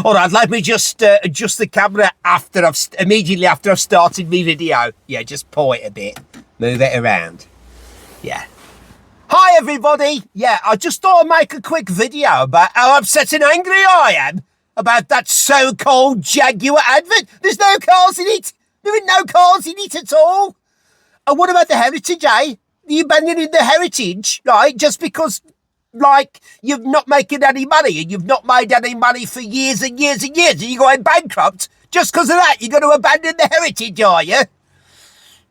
All right, let me just adjust the camera immediately after I've started my video. Yeah, just point a bit, move it around. Yeah. Hi everybody. Yeah, I just thought I'd make a quick video about how upset and angry I am about that so-called Jaguar advert. There's no cars in it. There ain't no cars in it at all. And what about the heritage, eh? You abandoning the heritage, right? Just because, like, you're not making any money and you've not made any money for years and years and years and you're going bankrupt. Just because of that, you're going to abandon the heritage, are you?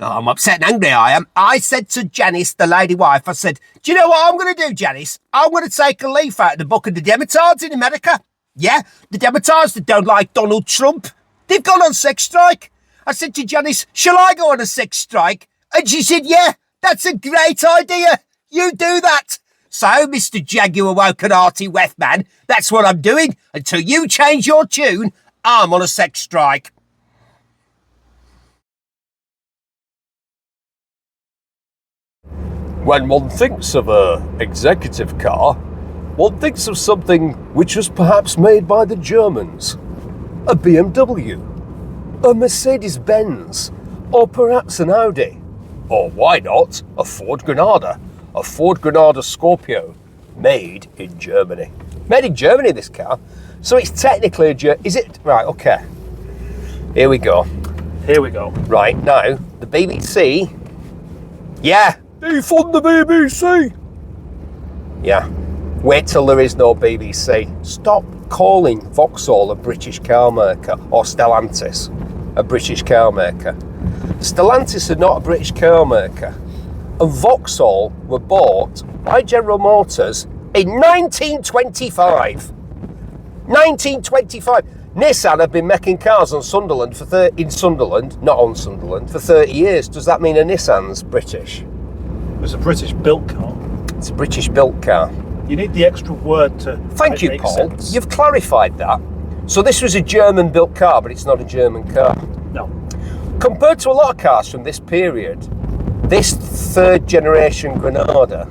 Oh, I'm upset and angry, I am. I said to Janice, the lady wife, I said, do you know what I'm going to do, Janice? I'm going to take a leaf out of the book of the Demotards in America. Yeah, the Demotards that don't like Donald Trump. They've gone on sex strike. I said to Janice, shall I go on a sex strike? And she said, yeah, that's a great idea. You do that. So, Mr. Jaguar Woken Arty Wethman, that's what I'm doing. Until you change your tune, I'm on a sex strike. When one thinks of an executive car, one thinks of something which was perhaps made by the Germans. A BMW, a Mercedes-Benz, or perhaps an Audi. Or why not a Ford Granada? A Ford Granada Scorpio, made in Germany. Made in Germany, this car. So it's technically is it? Right, okay. Here we go. Here we go. Right, now, the BBC. Yeah. Defund the BBC. Yeah. Wait till there is no BBC. Stop calling Vauxhall a British car maker, or Stellantis a British car maker. Stellantis are not a British car maker. And Vauxhall were bought by General Motors in 1925. 1925. Nissan have been making cars on Sunderland for 30 years. Does that mean a Nissan's British? It's a British built car. It's a British built car. You need the extra word to Thank you, make Paul. sense. You've clarified that. So this was a German built car, but it's not a German car. No. Compared to a lot of cars from this period, this third generation Granada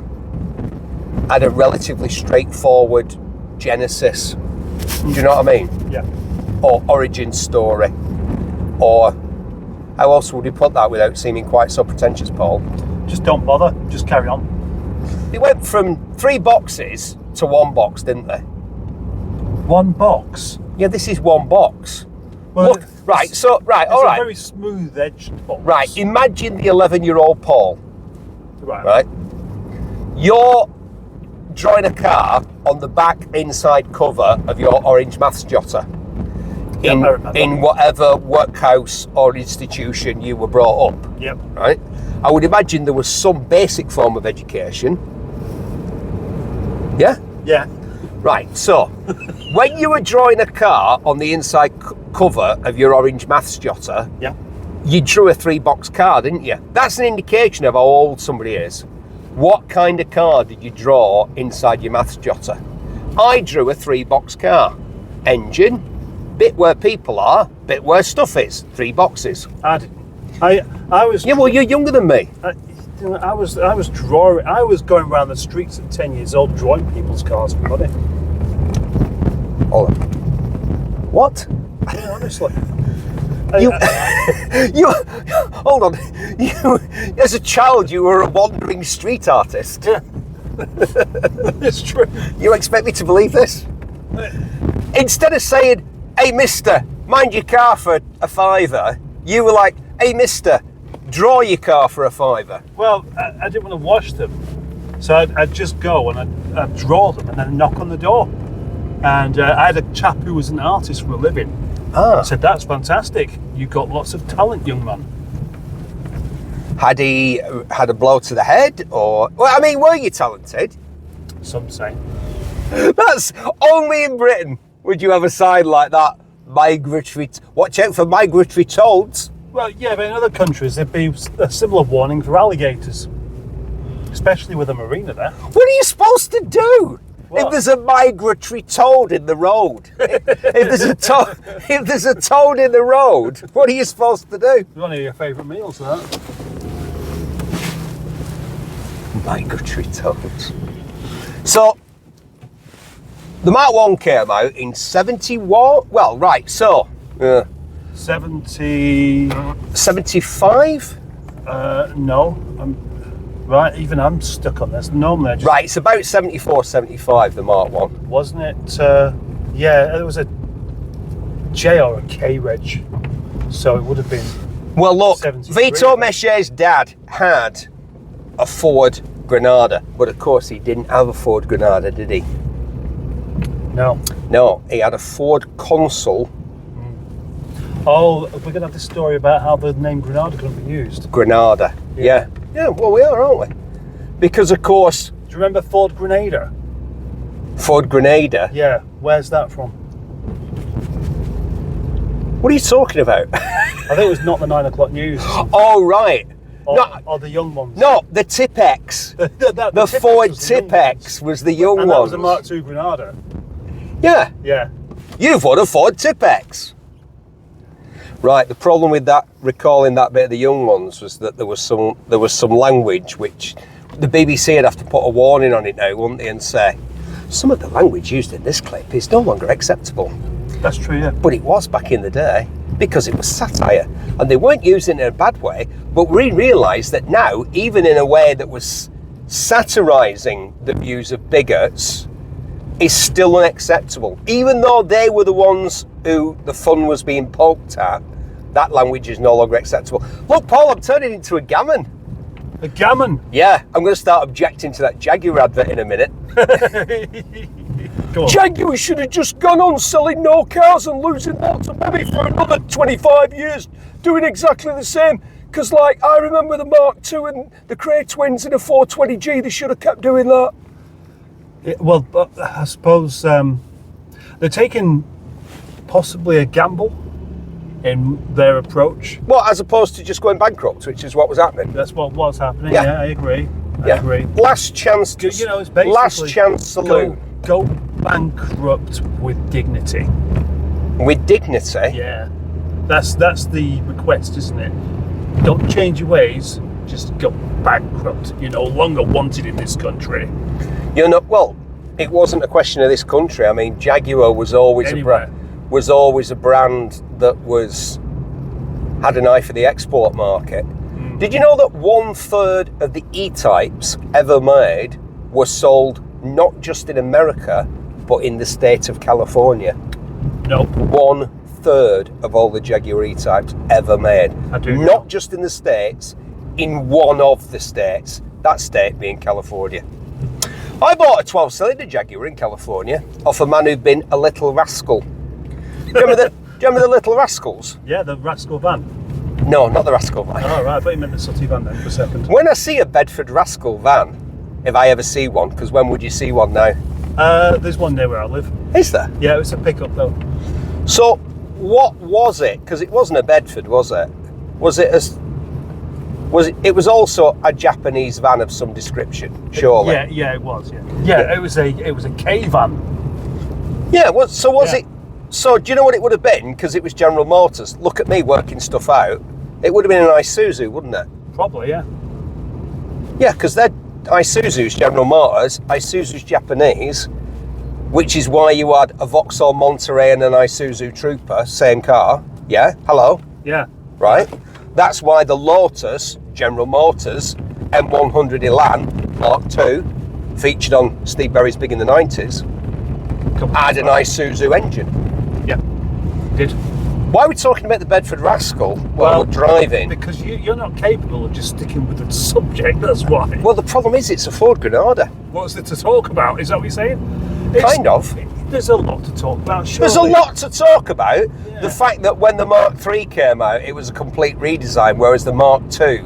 had a relatively straightforward genesis. Do you know what I mean? Yeah. Or origin story. Or how else would you put that without seeming quite so pretentious, Paul? Just don't bother. Just carry on. They went from 3 boxes to 1 box, didn't they? 1 box? Yeah, this is 1 box. Well, Look, right, so, right, all it's right. a very smooth-edged box. Right, imagine the 11-year-old Paul. Right. You're drawing a car on the back inside cover of your orange maths jotter in whatever workhouse or institution you were brought up. Yep. Right? I would imagine there was some basic form of education. Yeah? Yeah. Right, so when you were drawing a car on the inside cover of your orange maths jotter, Yeah. you drew a 3-box car, didn't you? That's an indication of how old somebody is. What kind of car did you draw inside your maths jotter? I drew a 3-box car. Engine, bit where people are, bit where stuff is. 3 boxes. I didn't. I was. Yeah, well, you're younger than me. I was drawing. I was going around the streets at 10 years old drawing people's cars for money. Hold on. What? Yeah, honestly. You hold on. You, as a child, you were a wandering street artist. Yeah. It's true. You expect me to believe this? Instead of saying, "Hey, mister, mind your car for a £5," you were like, "Hey, mister, draw your car for a £5." Well, I didn't want to wash them, so I'd just go and I'd draw them and then knock on the door. And I had a chap who was an artist for a living. I said, "That's fantastic. You've got lots of talent, young man." Had he had a blow to the head, or? Well, I mean, were you talented? Some say. That's only in Britain would you have a sign like that. Migratory. Watch out for migratory toads. Well, yeah, but in other countries there'd be a similar warning for alligators, especially with a marina there. What are you supposed to do? What? If there's a migratory toad in the road, if there's a toad in the road, what are you supposed to do? It's one of your favourite meals, that. Migratory toads. So, The Mark 1 came out in 71. Well, right, so 70. 75? No. Even I'm stuck on this. Normally, I just, Right, it's about 74, 75, the Mark 1. wasn't it? Yeah, it was a J or a K reg, so it would have been. Well, look, 73. Vito Mechet's dad had a Ford Granada, but of course he didn't have a Ford Granada, did he? No. No, he had a Ford Consul Oh, we're gonna have this story about how the name Granada can be used. Granada. Yeah. Yeah, well, we are, aren't we? Because, of course, Do you remember Ford Granada? Ford Granada. Yeah. Where's that from? What are you talking about? I think it was not the 9 o'clock news. Oh, right. Or the young ones. No, the Tipex. the The Tipex Ford was the young Tipex ones. was the young And that ones. was a Mark II Granada. Yeah. Yeah. You've won a Ford Tipex. Right, the problem with that, recalling that bit of the young ones, was that there was some language which the BBC would have to put a warning on it now, wouldn't they, and say, some of the language used in this clip is no longer acceptable. That's true, yeah. But it was back in the day, because it was satire. And they weren't using it in a bad way, but we realised that now, even in a way that was satirising the views of bigots, is still unacceptable. Even though they were the ones who the fun was being poked at, that language is no longer acceptable. Look, Paul, I'm turning into a gammon. A gammon. Yeah, I'm going to start objecting to that Jaguar advert in a minute. Go on. Jaguar should have just gone on selling no cars and losing lots of money for another 25 years, doing exactly the same. Because, like, I remember the Mark II and the Cray twins in a 420G, they should have kept doing that. Well, but I suppose they're taking possibly a gamble in their approach. Well, as opposed to just going bankrupt, which is what was happening. That's what was happening. Yeah. Yeah, I agree. I Yeah. agree. Last chance to, You know, it's basically last chance saloon. Go bankrupt with dignity. With dignity. Yeah, that's the request, isn't it? Don't change your ways. Just go bankrupt. You're no longer wanted in this country. You know, well, it wasn't a question of this country. I mean, Jaguar was always Anywhere. a brand that had an eye for the export market. Did you know that 1/3 of the E-types ever made were sold not just in America, but in the state of California? Nope. 1/3 of all the Jaguar E-types ever made. I do know. Not just in the States, in one of the states. That state being California. I bought a 12-cylinder Jaguar in California off a man who'd been a little rascal. Do you remember the Little Rascals? Yeah, the Rascal van. No, not the Rascal van. Oh, right. I thought you meant the Sooty van then for a second. When I see a Bedford Rascal van, if I ever see one, because when would you see one now? There's one near where I live. Is there? Yeah, it was a pickup though. So, what was it? Because it wasn't a Bedford, was it? It was also a Japanese van of some description, surely. Yeah, it was. Yeah, it was a K van. Yeah. Was Yeah. it? So, do you know what it would have been? Because it was General Motors. Look at me working stuff out. It would have been an Isuzu, wouldn't it? Probably, yeah. Yeah, because they're Isuzu's General Motors, Isuzu's Japanese, which is why you had a Vauxhall Monterey and an Isuzu Trooper, same car. Yeah, hello, Yeah. right? That's why the Lotus, General Motors, M100 Elan Mark II, featured on Steve Berry's Big in the 90s, had an Isuzu engine. Yeah. Did. Why are we talking about the Bedford Rascal while we're driving? Because you're not capable of just sticking with the subject, that's why. Well, the problem is it's a Ford Granada. What's there to talk about? Is that what you're saying? Kind of. There's a lot to talk about, surely. There's a lot to talk about. Yeah. The fact that when the Mark III came out, it was a complete redesign, whereas the Mark II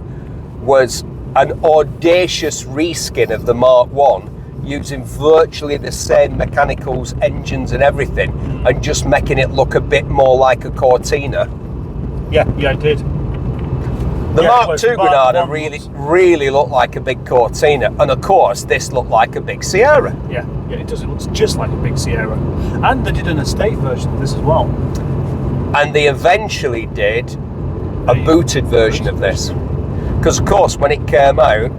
was an audacious reskin of the Mark I, using virtually the same mechanicals, engines and everything, and just making it look a bit more like a Cortina. Yeah, it did. The Yeah, Mark whereas II the Mark Granada I really looked like a big Cortina, and of course this looked like a big Sierra. Yeah, it does. It looks just like a big Sierra. And they did an estate version of this as well. And they eventually did a booted version of this. Because of course when it came out,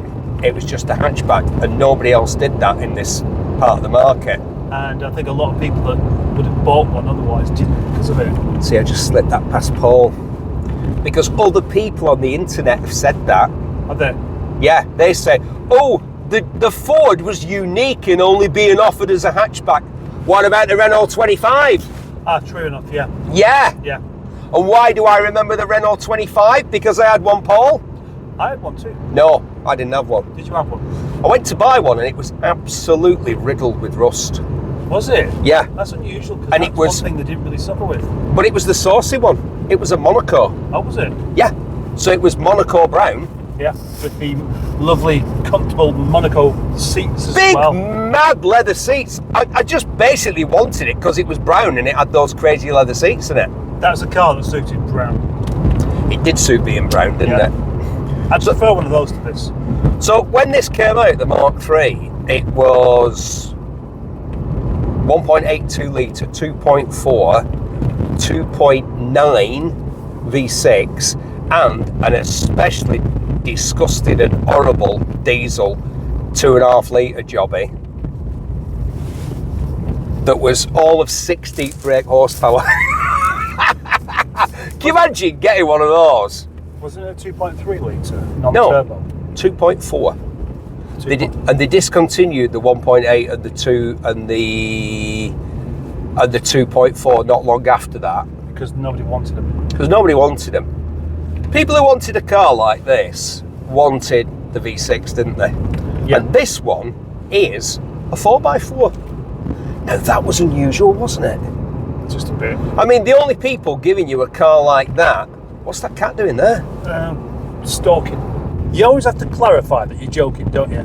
it was just a hatchback and nobody else did that in this part of the market. And I think a lot of people that would have bought one otherwise didn't because of it. See, I just slipped that past Paul. Because other people on the internet have said that. Are they? Yeah, they say, oh, the Ford was unique in only being offered as a hatchback. What about the Renault 25? Ah, true enough, yeah. Yeah. Yeah. And why do I remember the Renault 25? Because I had one, Paul? I had one too. No, I didn't have one. Did you have one? I went to buy one and it was absolutely riddled with rust. Was it? Yeah. That's unusual because And that's it was- one thing they didn't really suffer with. But it was the saucy one. It was a Monaco. Oh, was it? Yeah. So it was Monaco brown. Yeah. With the lovely, comfortable Monaco seats as Big, well. mad leather seats. I just basically wanted it because it was brown and it had those crazy leather seats in it. That's a car that suited brown. It did suit being brown, didn't Yeah. it? I'd prefer one of those to this. So when this came out, the Mark III, it was 1.82 litre, 2.4, 2.9 V6, and an especially disgusting and horrible diesel 2.5 litre jobby that was all of 60 brake horsepower. Can you imagine getting one of those? Wasn't it a 2.3 litre No, non-turbo? 2.4. They discontinued the 1.8 and the 2 and the 2.4 not long after that Because nobody wanted them. because nobody wanted them. People who wanted a car like this wanted the V6, didn't they? Yeah. And this one is a 4x4. Now that was unusual, wasn't it? Just a bit. I mean, the only people giving you a car like that, what's that cat doing there? Stalking. You always have to clarify that you're joking, don't you?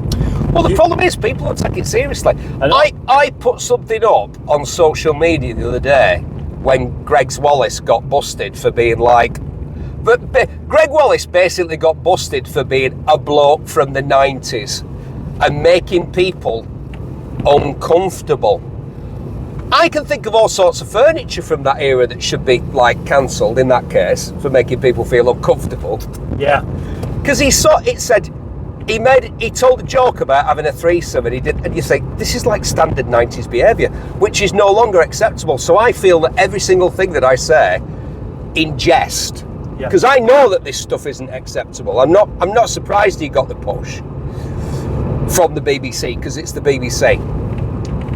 Well, the problem is people don't take it seriously. I know. I put something up on social media the other day when Greg Wallace got busted for being like... But Greg Wallace basically got busted for being a bloke from the 90s and making people uncomfortable. I can think of all sorts of furniture from that era that should be, like, cancelled in that case for making people feel uncomfortable. Yeah. Because he told a joke about having a threesome and you think, this is like standard 90s behaviour, which is no longer acceptable. So I feel that every single thing that I say in jest, because I know that this stuff isn't acceptable. I'm not surprised he got the push from the BBC, because it's the BBC.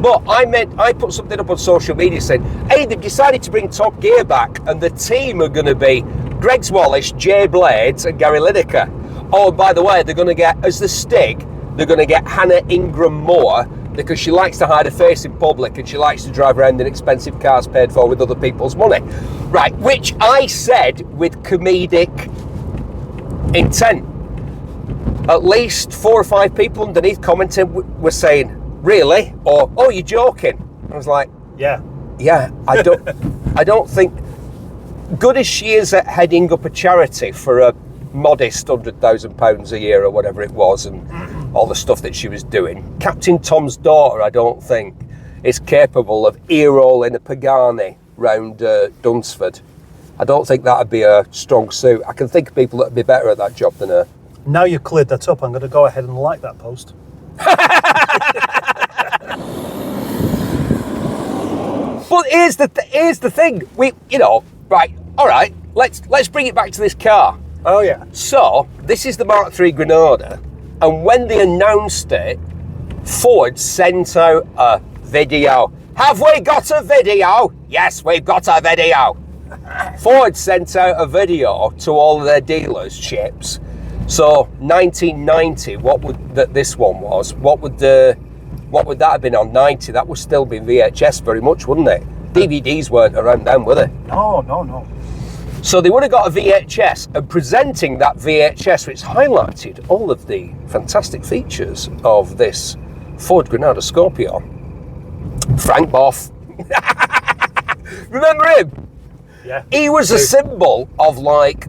But I put something up on social media saying, hey, they've decided to bring Top Gear back and the team are going to be Greg Wallace, Jay Blades and Gary Lineker. Oh, by the way, they're going to get, as the Stig, they're going to get Hannah Ingram Moore because she likes to hide her face in public and she likes to drive around in expensive cars paid for with other people's money. Right, which I said with comedic intent. At least 4 or 5 people underneath commenting were saying, really? Or, oh, you're joking? I was like, Yeah. I don't think, good as she is at heading up a charity for a modest £100,000 a year or whatever it was, and all the stuff that she was doing, Captain Tom's daughter, I don't think, is capable of ear-rolling a Pagani round Dunsford. I don't think that'd be a strong suit. I can think of people that'd be better at that job than her. Now you've cleared that up, I'm going to go ahead and like that post. But here's the thing. Right, all right, let's bring it back to this car. Oh, yeah. So, this is the Mark III Granada, and when they announced it, Ford sent out a video. Have we got a video? Yes, we've got a video. Ford sent out a video to all of their dealerships. So, 1990, this one was, what would that have been on 90? That would still be VHS very much, wouldn't it? DVDs weren't around then, were they? No. So they would have got a VHS, and presenting that VHS, which highlighted all of the fantastic features of this Ford Granada Scorpio. Frank Boff. Remember him? Yeah. He was a symbol of, like,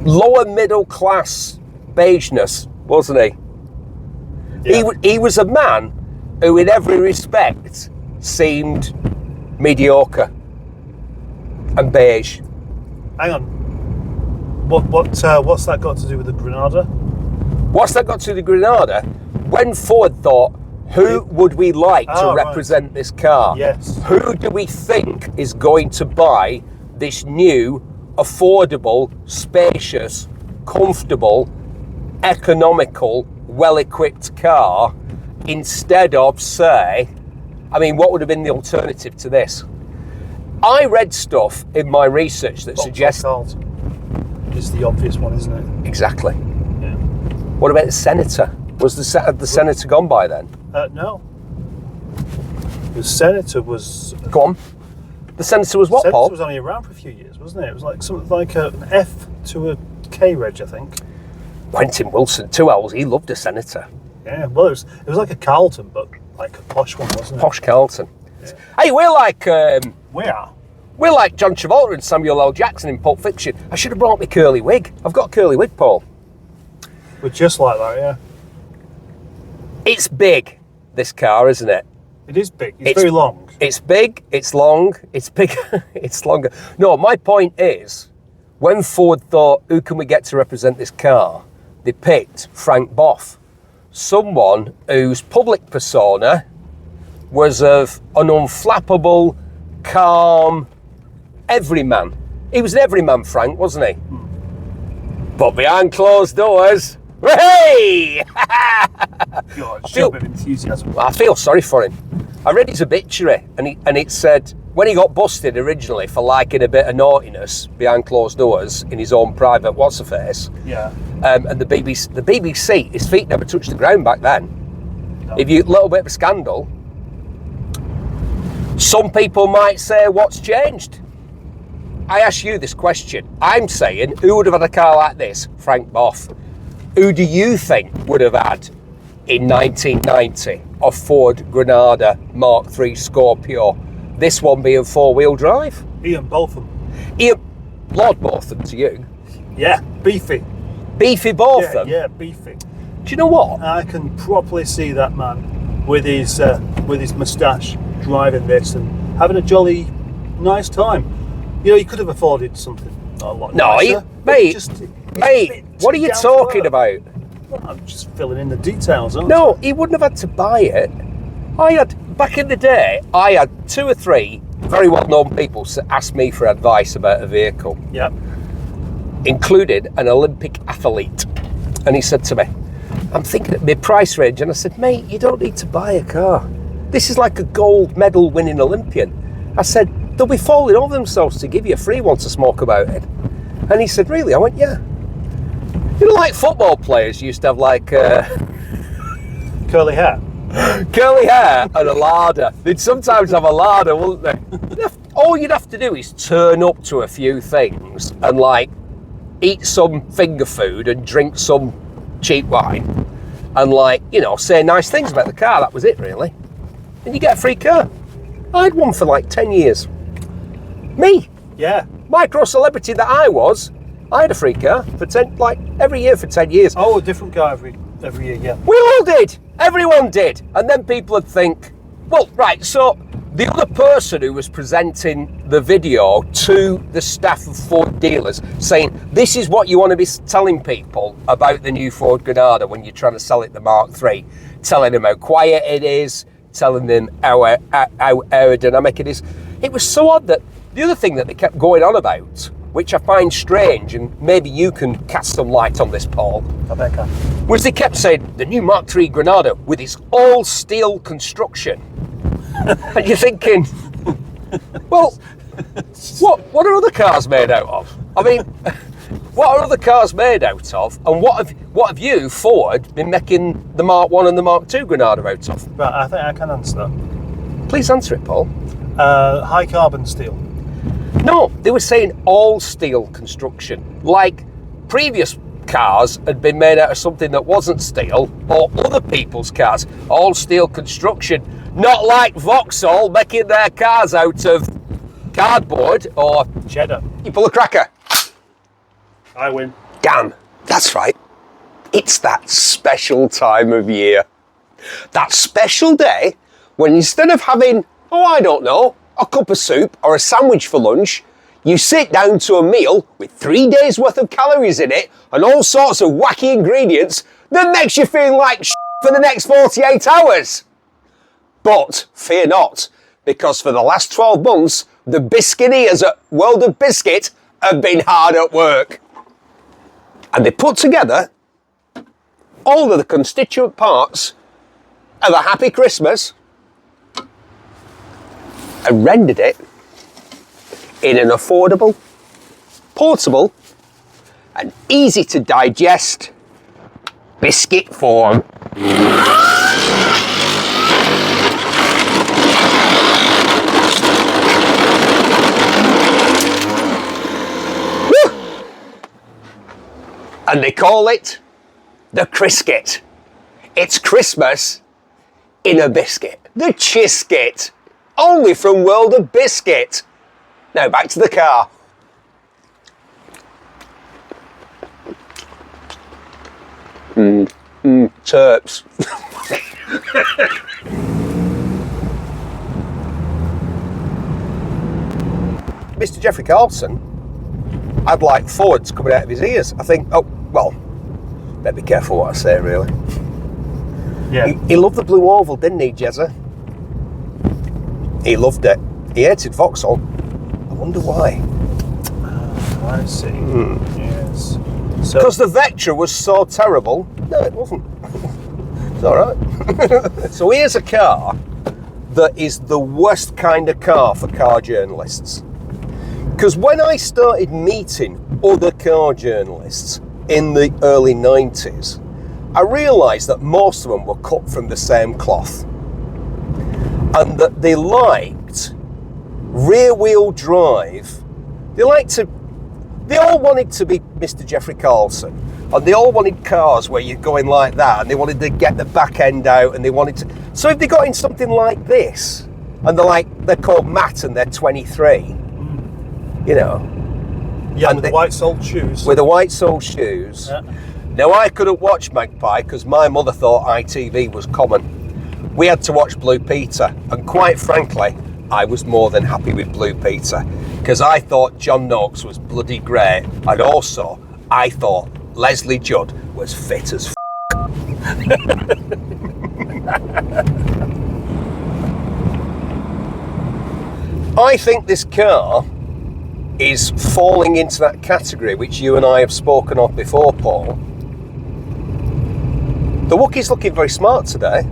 lower middle class beigeness, wasn't he? Yeah. He was a man who, in every respect, seemed mediocre and beige. Hang on. What's that got to do with the Granada? What's that got to do with the Granada? When Ford thought, Who would we like to right. represent this car? Yes. Who do we think is going to buy this new, affordable, spacious, comfortable, economical, well-equipped car instead of, say, I mean, what would have been the alternative to this? I read stuff in my research that suggests... Is the obvious one, isn't it? Exactly. Yeah. What about the Senator? Was the Senator gone by then? No. The Senator was... Go on. The Senator was what, Senator Paul? was only around for a few years, wasn't it? It was like something like an F to a K reg, I think. Quentin Wilson, 2 L's, he loved a Senator. Yeah, well, it was like a Carlton, but like a posh one, wasn't it? Posh Carlton. Yeah. Hey, we're like John Travolta and Samuel L. Jackson in Pulp Fiction. I should have brought my curly wig. I've got a curly wig, Paul. We're just like that, yeah. It's big, this car, isn't it? It is big. It's very long. It's big, it's long, it's bigger, it's longer. No, my point is, when Ford thought, who can we get to represent this car? They picked Frank Boff, someone whose public persona was of an unflappable, calm everyman. He was an everyman, Frank, wasn't he? But behind closed doors, hey! God, show a bit of enthusiasm. I feel sorry for him. I read his obituary, and it said when he got busted originally for liking a bit of naughtiness behind closed doors in his own private what's-her-face. Yeah. And the BBC, his feet never touched the ground back then. No. If you little bit of a scandal, some people might say, what's changed? I ask you this question. I'm saying, who would have had a car like this? Frank Boff. Who do you think would have had in 1990 a Ford Granada Mark III Scorpio? This one being four-wheel drive? Ian Botham. Ian, Lord Botham to you. Yeah, beefy. Beefy Botham? Yeah, beefy. Do you know what? I can properly see that man with his moustache driving this and having a jolly nice time. You know, he could have afforded something a lot nicer. Mate, what are you talking about? Well, I'm just filling in the details, aren't No, he wouldn't have had to buy it. Back in the day, I had 2 or 3 very well-known people ask me for advice about a vehicle. Yeah. Included an Olympic athlete. And he said to me, I'm thinking of my price range. And I said, mate, you don't need to buy a car. This is like a gold medal winning Olympian. I said, they'll be falling over themselves to give you a free one to smoke about it. And he said, really? I went, yeah. You know, like football players used to have like Curly hair. curly hair and a larder. They'd sometimes have a larder, wouldn't they? All you'd have to do is turn up to a few things and like eat some finger food and drink some cheap wine and like, you know, say nice things about the car. That was it, really. And you get a free car. I had one for like 10 years. Me, Yeah. micro celebrity that I was, I had a free car for 10, like every year for 10 years. Oh, a different guy every year, yeah. We all did. Everyone did. And then people would think, well, right, so the other person who was presenting the video to the staff of Ford dealers saying, this is what you want to be telling people about the new Ford Granada when you're trying to sell it the Mark III, telling them how quiet it is, telling them how aerodynamic it is. It was so odd that the other thing that they kept going on about, which I find strange, and maybe you can cast some light on this, Paul, I bet I can. was they kept saying the new Mark III Granada with its all steel construction. And you're thinking, well, what are other cars made out of? I mean, what are other cars made out of? And what have you, Ford, been making the Mark I and the Mark II Granada out of? Right, I think I can answer that. Please answer it, Paul. High carbon steel. No, they were saying all steel construction, like previous cars had been made out of something that wasn't steel, or other people's cars, all steel construction, not like Vauxhall making their cars out of cardboard or Cheddar. you pull a cracker. I win. Damn, that's right. It's that special time of year. That special day when instead of having, oh, I don't know, a cup of soup or a sandwich for lunch, you sit down to a meal with 3 days worth of calories in it and all sorts of wacky ingredients that makes you feel like for the next 48 hours. But fear not, because for the last 12 months, the biscuiteers at World of Biscuit have been hard at work. And they put together all of the constituent parts of a happy Christmas and rendered it in an affordable, portable, and easy to digest biscuit form. And they call it the Crisket. It's Christmas in a biscuit. The Chiskit. Only from World of Biscuit. Now back to the car. Terps. Mr. Geoffrey Carlson had like Fords coming out of his ears. I think, oh, well, better be careful what I say, really. Yeah. He loved the blue oval, didn't he, Jezza? He loved it. He hated Vauxhall. I wonder why. I see. Yes. Because the Vectra was so terrible. No, it wasn't. It's all right. So here's a car that is the worst kind of car for car journalists. Because when I started meeting other car journalists in the early 90s, I realised that most of them were cut from the same cloth. And that they liked rear-wheel drive. They all wanted to be Mr. Geoffrey Carlson. And they all wanted cars where you're going like that, and they wanted to get the back end out, and they wanted to... So if they got in something like this, and they're called Matt and they're 23, you know. Yeah, and with the white soled shoes. With the white soled shoes. Yeah. Now, I couldn't watch Magpie because my mother thought ITV was common. We had to watch Blue Peter, and quite frankly, I was more than happy with Blue Peter because I thought John Noakes was bloody great, and also I thought Leslie Judd was fit as I think this car is falling into that category which you and I have spoken of before, Paul. The Wookiee's looking very smart today.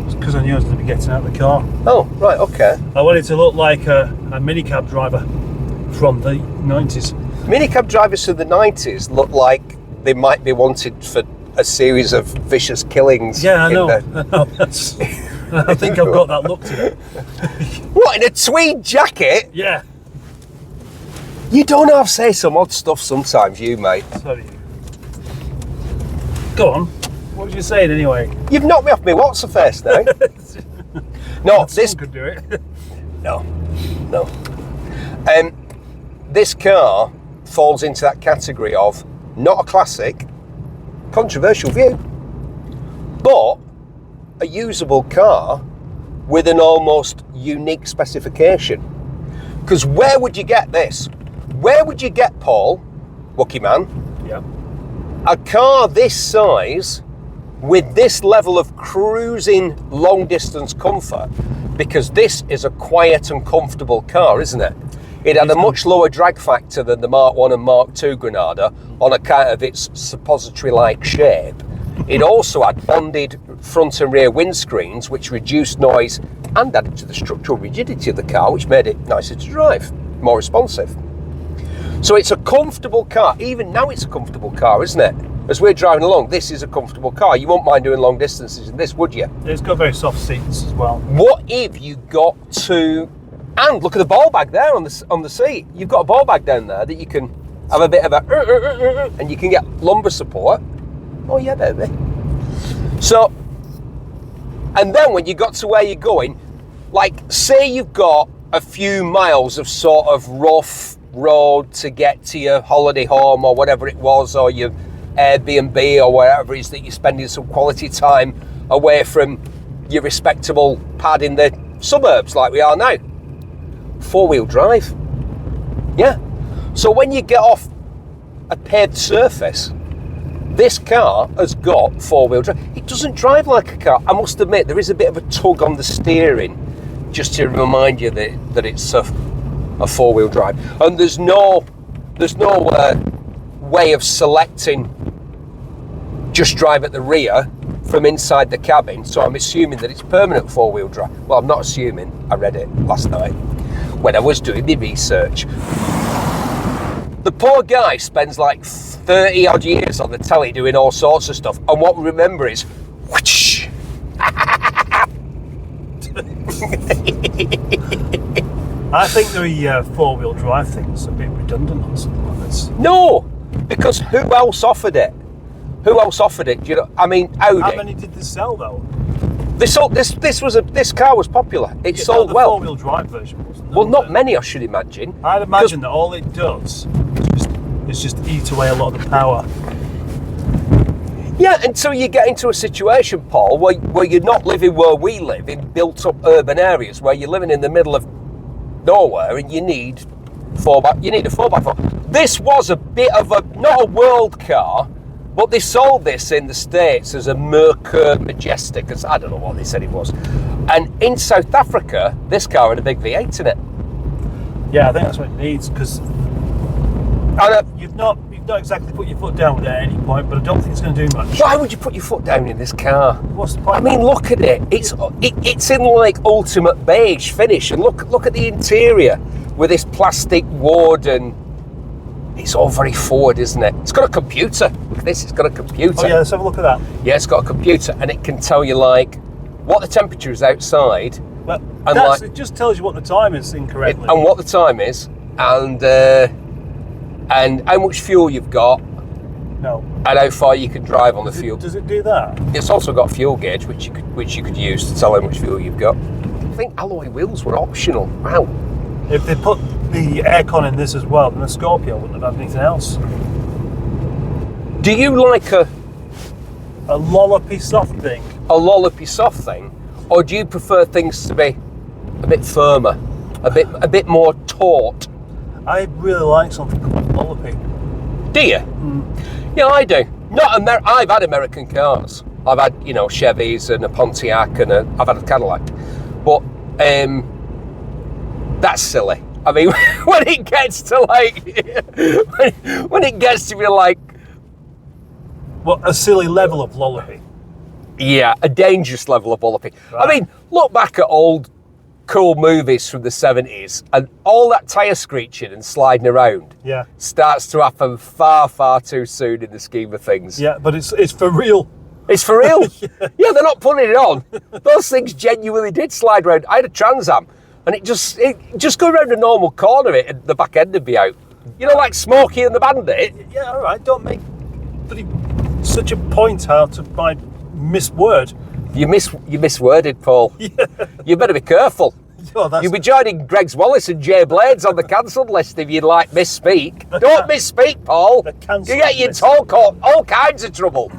It's because I knew I was going to be getting out of the car. Oh, right, okay. I wanted to look like a minicab driver from the 90s. Minicab drivers of the 90s look like they might be wanted for a series of vicious killings. Yeah, I know. That's, I think I've got that look today. What, in a tweed jacket? Yeah. You don't have to say some odd stuff sometimes, you, mate. Sorry. Go on. What was you saying anyway? You've knocked me off my what's the face now. No, this could do it. No. This car falls into that category of not a classic, controversial view, but a usable car with an almost unique specification. Because where would you get this? Where would you get, Paul, Wookie Man, Yeah. a car this size with this level of cruising long distance comfort? Because this is a quiet and comfortable car, isn't it? It had a much lower drag factor than the Mark 1 and Mark 2 Granada on account of its suppository-like shape. It also had bonded front and rear windscreens, which reduced noise and added to the structural rigidity of the car, which made it nicer to drive, more responsive. So it's a comfortable car. Even now it's a comfortable car, isn't it? As we're driving along, this is a comfortable car. You won't mind doing long distances in this, would you? It's got very soft seats as well. What if you got to... And look at the ball bag there on the seat. You've got a ball bag down there that you can have a bit of a... and you can get lumbar support. Oh yeah, baby. So, and then when you got to where you're going, like say you've got a few miles of sort of rough road to get to your holiday home or whatever it was, or your Airbnb or wherever it is that you're spending some quality time away from your respectable pad in the suburbs like we are now. 4-wheel drive. Yeah. So when you get off a paved surface, This car has got four-wheel drive. It doesn't drive like a car. I must admit, there is a bit of a tug on the steering, just to remind you that it's a four-wheel drive. And there's no way of selecting just drive at the rear from inside the cabin, so I'm assuming that it's permanent four-wheel drive. Well, I'm not assuming. I read it last night when I was doing the research. The poor guy spends like 30 odd years on the telly doing all sorts of stuff, and what we remember is whoosh. I think the four-wheel drive thing's a bit redundant on something like this. No, because who else offered it? Who else offered it? Do you know? I mean, Audi. How many did they sell though? This car was popular. It sold the well. Four-wheel drive version wasn't. Well, not many, I should imagine. I'd imagine that all it does is just eat away a lot of the power. Yeah, until you get into a situation, Paul, where you're not living where we live in built-up urban areas, where you're living in the middle of nowhere, and you need a 4x4. This was a bit of not a world car, but they sold this in the States as a Merkur Majestic, as I don't know what they said it was. And in South Africa, this car had a big V8 in it. Yeah, I think that's what it needs, because you've not exactly put your foot down with it at any point, but I don't think it's going to do much. Why would you put your foot down in this car? What's the point? I mean, look at it. It's in like ultimate beige finish, and look at the interior with this plastic wood, and it's all very Ford, isn't it? It's got a computer. Look at this. It's got a computer. Oh yeah, let's have a look at that. Yeah, it's got a computer, and it can tell you like what the temperature is outside. But and it just tells you what the time is incorrectly. And what the time is, and how much fuel you've got. No. And how far you can drive on the fuel. Does it do that? It's also got a fuel gauge, which you could use to tell how much fuel you've got. I think alloy wheels were optional. Wow. If they put the aircon in this as well, then the Scorpio wouldn't have had anything else. Do you like a lollopy soft thing? A lollopy soft thing, or do you prefer things to be a bit firmer, a bit more taut? I really like something called lollopy. Do you? Mm. Yeah, I do. I've had American cars. I've had Chevys and a Pontiac and I've had a Cadillac, but that's silly. I mean, when it gets to like when it gets to be like, what, a silly level of lollopy? Yeah, a dangerous level of lollopy. Right. I mean, look back at old cool movies from the 70s, and all that tyre screeching and sliding around starts to happen far, far too soon in the scheme of things. Yeah, but it's for real. It's for real. Yeah, they're not putting it on. Those things genuinely did slide around. I had a Trans Am, and it just go around a normal corner, and the back end would be out. You know, like Smokey and the Bandit. Yeah, all right. Don't make such a point out of my misword. You misworded, Paul. Yeah. You better be careful. You'll be joining Greggs Wallace and Jay Blades on the cancelled list if you like misspeak. Don't misspeak, Paul. You get you into all kinds of trouble.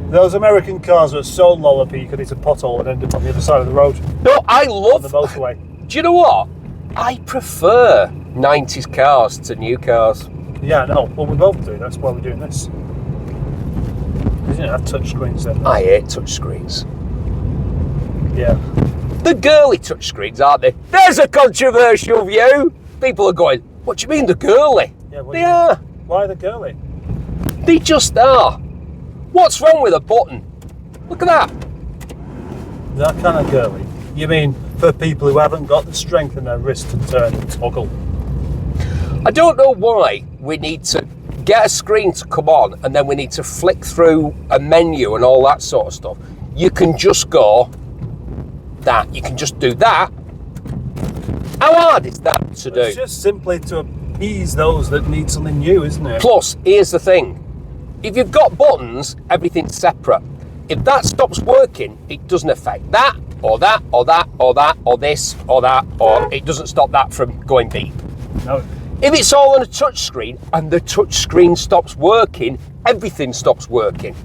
Those American cars were so lollopy you could hit a pothole and end up on the other side of the road. No, I love the motorway. Do you know what? I prefer 90s cars to new cars. Yeah, no. Well, we both do. That's why we're doing this. They didn't have touch screens then. I hate touch screens. Yeah. The girly touch screens, aren't they? There's a controversial view. People are going, what do you mean the girly? Yeah, they are. Why the girly? They just are. What's wrong with a button? Look at that. That kind of girly? You mean for people who haven't got the strength in their wrist to turn and toggle? I don't know why we need to get a screen to come on and then we need to flick through a menu and all that sort of stuff. You can just go that. You can just do that. How hard is that to do? It's just simply to appease those that need something new, isn't it? Plus, here's the thing. If you've got buttons, everything's separate. If that stops working, it doesn't affect that, or that, or that, or that, or this, or that, or it doesn't stop that from going beep. No. If it's all on a touch screen and the touch screen stops working, everything stops working.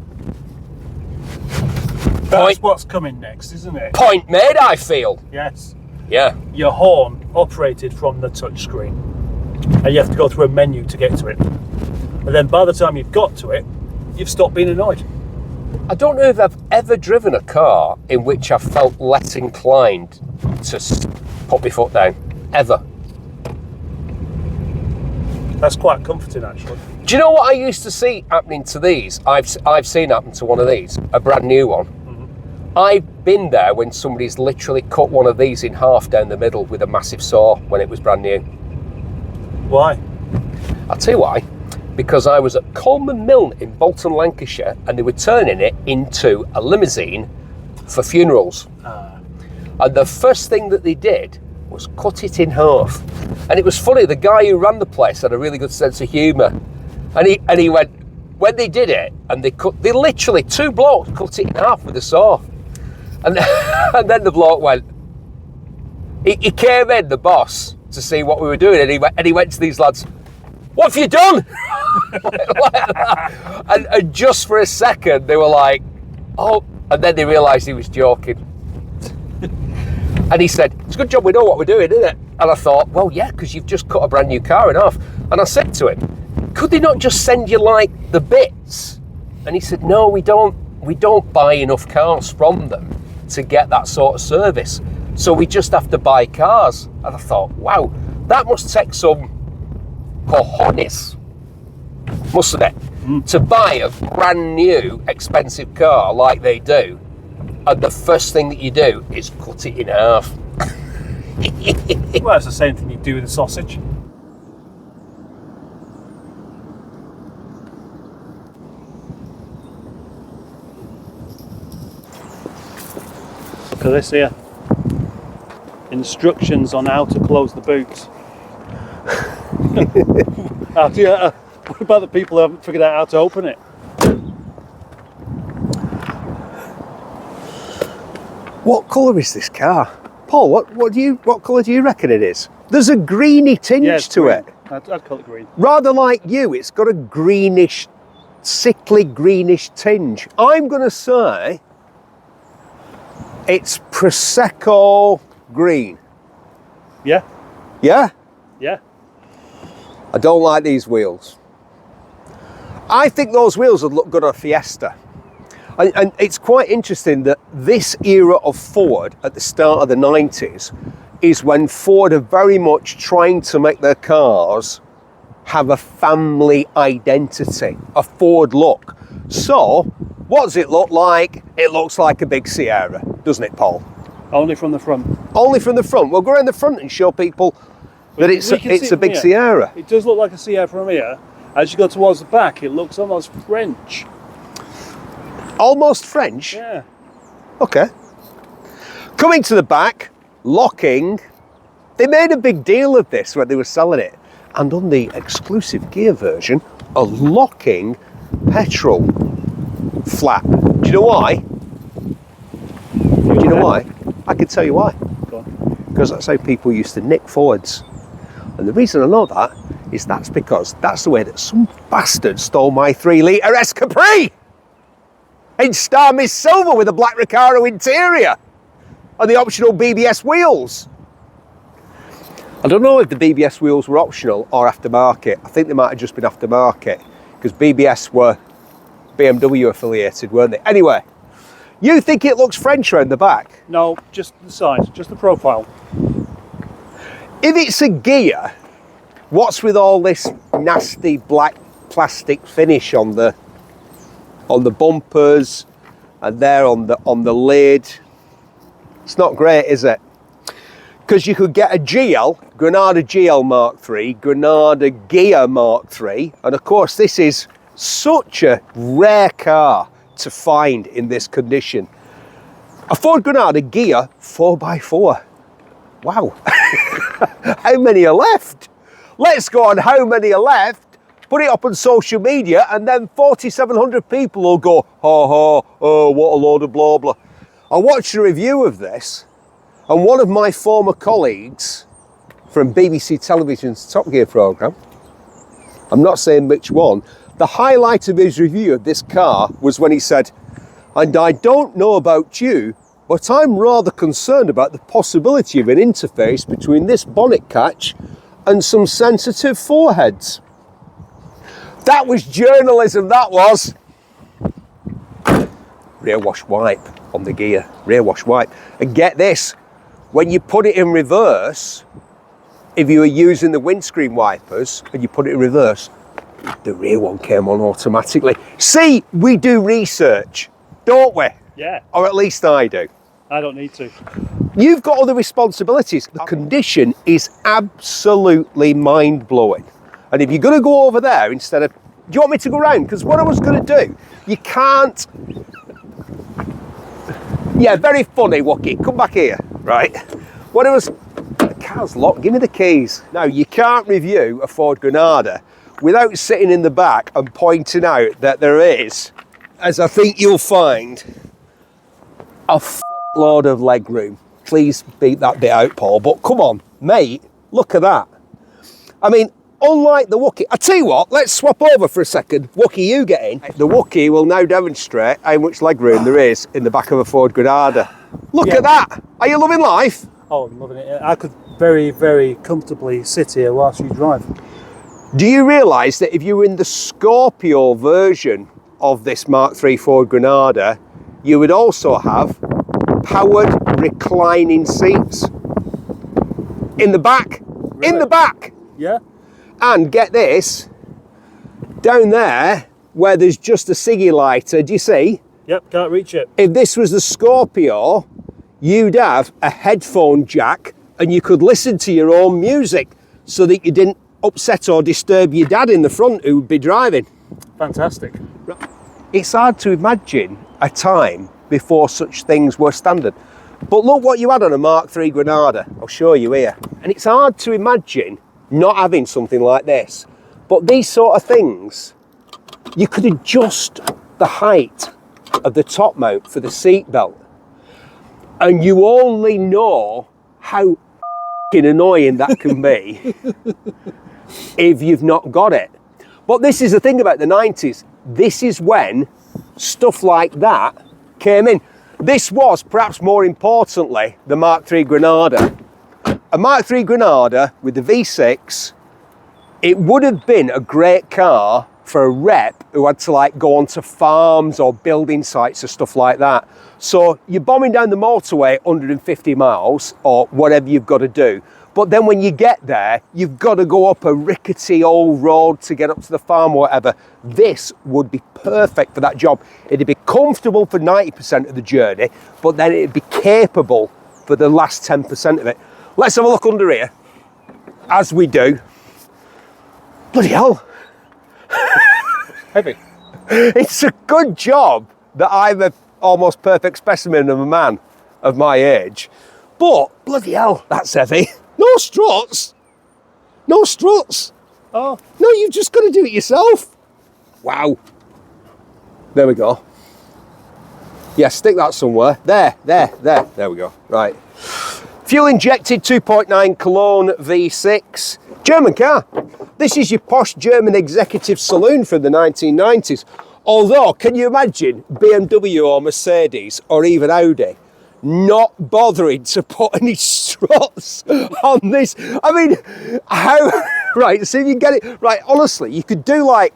That's what's coming next, isn't it? Point made, I feel. Yes. Yeah. Your horn operated from the touch screen, and you have to go through a menu to get to it. And then by the time you've got to it, you've stopped being annoyed. I don't know if I've ever driven a car in which I felt less inclined to put my foot down, ever. That's quite comforting, actually. Do you know what I used to see happening to these? I've seen happen to one of these, a brand new one. Mm-hmm. I've been there when somebody's literally cut one of these in half down the middle with a massive saw when it was brand new. Why? I'll tell you why. Because I was at Coleman Milne in Bolton, Lancashire, and they were turning it into a limousine for funerals. And the first thing that they did was cut it in half. And it was funny, the guy who ran the place had a really good sense of humour. And he went, when they did it, and they literally, two blokes cut it in half with a saw. And then the bloke went, he came in, the boss, to see what we were doing, and he went to these lads, "What have you done?" and just for a second, they were like, "Oh," and then they realised he was joking. And he said, "It's a good job we know what we're doing, isn't it?" And I thought, well, yeah, because you've just cut a brand new car in half. And I said to him, "Could they not just send you like the bits?" And he said, "No, we don't buy enough cars from them to get that sort of service. So we just have to buy cars." And I thought, wow, that must take some cojones, mustn't it? To buy a brand new expensive car like they do, and the first thing that you do is cut it in half. Well, it's the same thing you do with a sausage. Look at this here. Instructions on how to close the boot. What about the people who haven't figured out how to open it? What colour is this car? Paul, what colour do you reckon it is? There's a greeny tinge to green. it. I'd call it green. Rather like you, it's got a greenish, sickly greenish tinge. I'm going to say it's Prosecco green. Yeah? Yeah? Yeah. I don't like these wheels. I think those wheels would look good on a Fiesta. And it's quite interesting that this era of Ford at the start of the 90s is when Ford are very much trying to make their cars have a family identity, a Ford look. So, what does it look like? It looks like a big Sierra, doesn't it, Paul? Only from the front. Only from the front. We'll go around the front and show people that it's a big Sierra. It does look like a Sierra from here. As you go towards the back, it looks almost French. Almost French? Yeah. Okay. Coming to the back, locking. They made a big deal of this when they were selling it. And on the exclusive gear version, a locking petrol flap. Do you know why? Do you know why? I can tell you why. Go on. Because that's how people used to nick Fords. And the reason I know that is that's because that's the way that some bastard stole my 3-litre S Capri in Star Mist Silver with a black Recaro interior and the optional BBS wheels. I don't know if the BBS wheels were optional or aftermarket. I think they might have just been aftermarket because BBS were BMW affiliated, weren't they? Anyway, you think it looks French around the back? No, just the side, just the profile. If it's a gear, what's with all this nasty black plastic finish on the bumpers and there on the lid? It's not great, is it? Because you could get a GL, Granada GL Mark III, Granada Gear Mark III, and of course this is such a rare car to find in this condition. A Ford Granada Gear 4x4. Wow. How many are left? Let's go on how many are left, put it up on social media, and then 4,700 people will go, ha ha, oh, what a load of blah blah. I watched a review of this, and one of my former colleagues from BBC Television's Top Gear programme, I'm not saying which one, the highlight of his review of this car was when he said, "And I don't know about you, but I'm rather concerned about the possibility of an interface between this bonnet catch and some sensitive foreheads." That was journalism, that was. rear wash wipe on the gear, rear wash wipe. And get this, when you put it in reverse, if you were using the windscreen wipers and you put it in reverse, the rear one came on automatically. See, we do research, don't we? Yeah. Or at least I do. I don't need to. You've got other responsibilities. The condition is absolutely mind-blowing. And if you're going to go over there instead of... Do you want me to go round? Because what I was going to do, you can't... Yeah, very funny, Wookey. Come back here, right? What it was... The car's locked. Give me the keys. Now, you can't review a Ford Granada without sitting in the back and pointing out that there is, as I think you'll find, a load of leg room. Please beat that bit out, Paul. But come on, mate, look at that. I mean, unlike the Wookey, I tell you what, let's swap over for a second. Wookey, you get in. The Wookey will now demonstrate how much leg room there is in the back of a Ford Granada. Look at that. Are you loving life? Oh, I'm loving it. I could very, very comfortably sit here whilst you drive. Do you realise that if you were in the Scorpio version of this Mark III Ford Granada, you would also have powered reclining seats in the back, in the back. Yeah. And get this, down there where there's just a ciggy lighter, do you see? Yep, can't reach it. If this was the Scorpio, you'd have a headphone jack and you could listen to your own music so that you didn't upset or disturb your dad in the front who would be driving. Fantastic. It's hard to imagine a time before such things were standard. But look what you had on a Mark III Granada. I'll show you here. And it's hard to imagine not having something like this. But these sort of things, you could adjust the height of the top mount for the seat belt. And you only know how annoying that can be if you've not got it. But this is the thing about the 90s. This is when stuff like that came in. This was, perhaps more importantly, the Mark III Granada. A Mark III Granada with the V6, it would have been a great car for a rep who had to like go onto farms or building sites or stuff like that. So you're bombing down the motorway 150 miles or whatever you've got to do. But then when you get there, you've got to go up a rickety old road to get up to the farm or whatever. This would be perfect for that job. It'd be comfortable for 90% of the journey, but then it'd be capable for the last 10% of it. Let's have a look under here, as we do. Bloody hell. Heavy. It's a good job that I'm a almost perfect specimen of a man of my age. But, bloody hell, that's heavy. No struts. No struts. Oh. No, you've just got to do it yourself. Wow. There we go. Yeah, stick that somewhere. There. There we go. Right. Fuel injected 2.9 Cologne V6. German car. This is your posh German executive saloon from the 1990s. Although, can you imagine BMW or Mercedes or even Audi not bothering to put any struts on this? I mean, how? Right, so if you get it right, honestly, you could do like,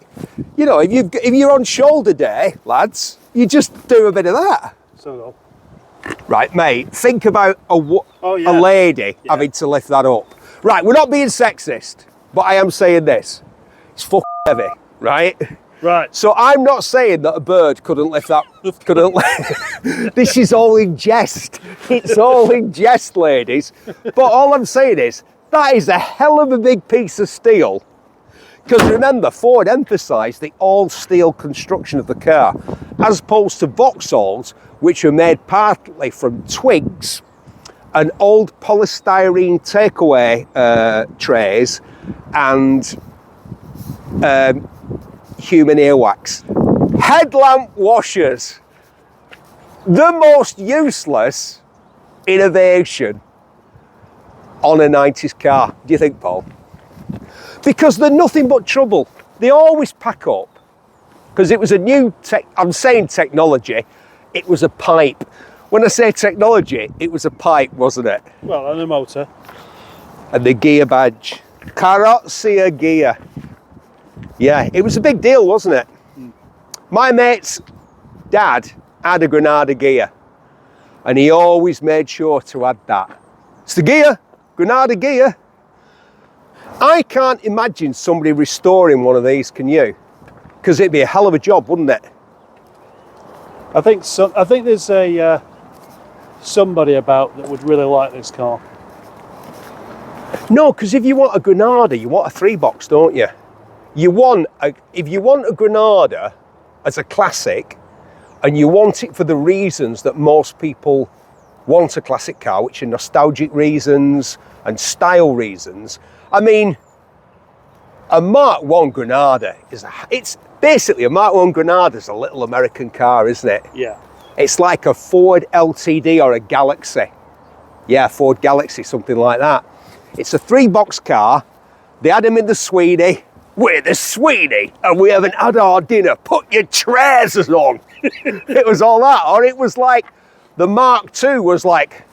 you know, if you're on shoulder day, lads, you just do a bit of that. So, right, mate, think about a lady having to lift that up. Right, we're not being sexist, but I am saying this. It's fucking heavy, right? right. So I'm not saying that a bird couldn't lift that, This is all in jest. It's all in jest, ladies. But all I'm saying is, that is a hell of a big piece of steel. Because remember, Ford emphasised the all-steel construction of the car, as opposed to Vauxhalls, which were made partly from twigs and old polystyrene takeaway trays and human earwax. Headlamp washers. The most useless innovation on a 90s car. Do you think, Paul? Because they're nothing but trouble. They always pack up. Because it was a new I'm saying technology, it was a pipe. When I say technology, it was a pipe, wasn't it? Well, and a motor. And the gear badge. Carrozzeria gear. Yeah, it was a big deal, wasn't it? My mate's dad had a Granada gear. And he always made sure to add that. It's the gear, Granada gear. I can't imagine somebody restoring one of these, can you? Because it'd be a hell of a job, wouldn't it? I think so. I think there's a somebody about that would really like this car. No, because if you want a Granada, you want a 3-box, don't you? If you want a Granada as a classic, and you want it for the reasons that most people want a classic car, which are nostalgic reasons and style reasons. I mean, a Mark 1 Granada it's basically a Mark 1 Granada is a little American car, isn't it? Yeah. It's like a Ford LTD or a Galaxy. Yeah, Ford Galaxy, something like that. It's a 3-box car. They had them in the Sweeney. We're the Sweeney and we haven't had our dinner. Put your trousers on. It was all that. Or it was like, the Mark II was like,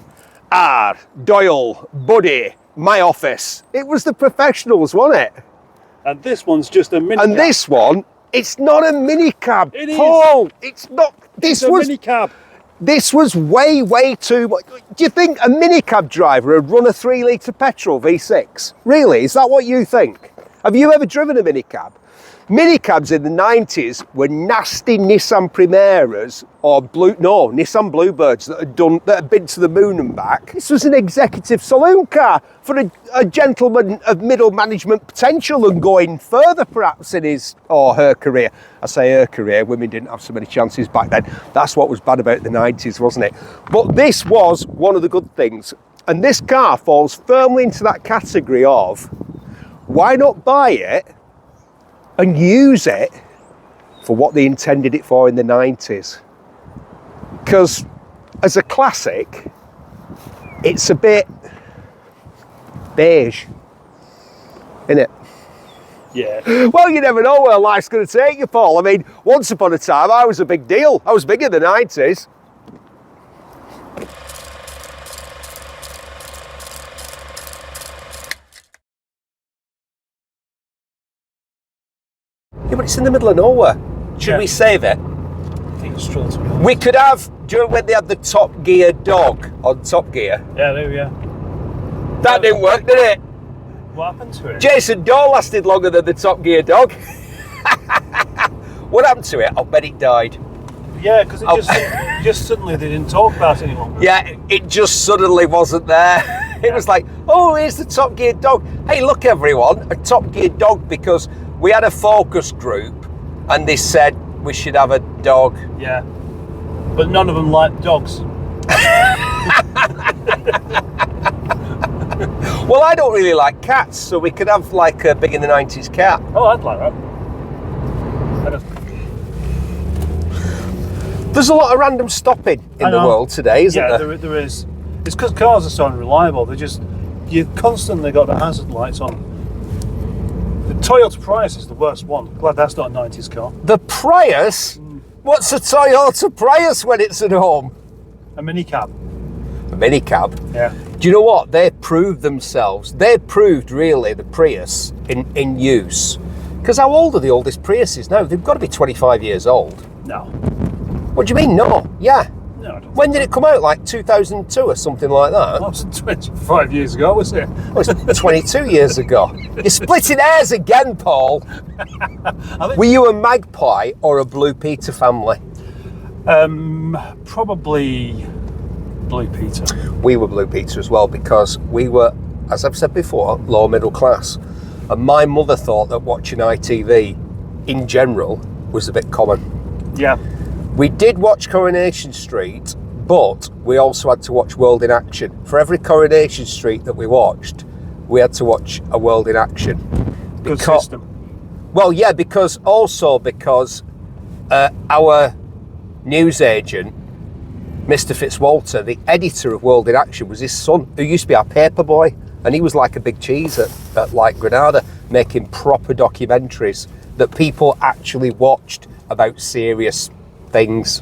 Doyle, Buddy, my office. It was the professionals, wasn't it? And this one's just a mini And cab. this one, it's not a mini cab. It is. Paul, it's not. It's a mini cab. This was way, way too much. Do you think a minicab driver would run a 3-litre petrol V6? Really? Is that what you think? Have you ever driven a minicab? Minicabs in the 90s were nasty Nissan Primeras or Nissan Bluebirds that had been to the moon and back. This was an executive saloon car for a gentleman of middle management potential and going further perhaps in his or her career. I say her career, women didn't have so many chances back then. That's what was bad about the 90s, wasn't it? But this was one of the good things. And this car falls firmly into that category of, why not buy it and use it for what they intended it for in the 90s? Because as a classic, it's a bit beige, isn't it? Yeah. Well, you never know where life's going to take you, Paul. I mean, once upon a time, I was a big deal. I was big in the 90s. Yeah, but it's in the middle of nowhere. Should we save it? I think it's true, to be honest. We could have, do you remember when they had the Top Gear dog on Top Gear? Yeah, there we are. That didn't work, did it? What happened to it? Jason Daw lasted longer than the Top Gear dog. What happened to it? I'll bet it died. Yeah, because it just suddenly they didn't talk about it any longer. Yeah, it just suddenly wasn't there. It was like, oh, here's the Top Gear dog. Hey, look everyone, a Top Gear dog, because we had a focus group and they said we should have a dog. Yeah. But none of them liked dogs. Well, I don't really like cats, so we could have like a big in the 90s cat. Oh, I'd like that. There's a lot of random stopping in the world today, isn't there? Yeah, there is. It's because cars are so unreliable. You've constantly got the hazard lights on. The Toyota Prius is the worst one. Glad that's not a 90s car. The Prius? What's a Toyota Prius when it's at home? A mini cab. A minicab? Yeah. Do you know what? They proved themselves. They proved really the Prius in use. Because how old are the oldest Priuses now? They've got to be 25 years old. No. What do you mean, no? Yeah. No, I don't When did it come out? Like 2002 or something like that? That was 25 years ago, was it? It was 22 years ago. You're splitting hairs again, Paul. Were you a Magpie or a Blue Peter family? Probably Blue Peter. We were Blue Peter as well because we were, as I've said before, lower middle class. And my mother thought that watching ITV in general was a bit common. Yeah. We did watch Coronation Street, but we also had to watch World in Action. For every Coronation Street that we watched, we had to watch a World in Action. Good system. Well, yeah, because our newsagent, Mr. Fitzwalter, the editor of World in Action, was his son, who used to be our paper boy, and he was like a big cheese at like Granada, making proper documentaries that people actually watched about serious things.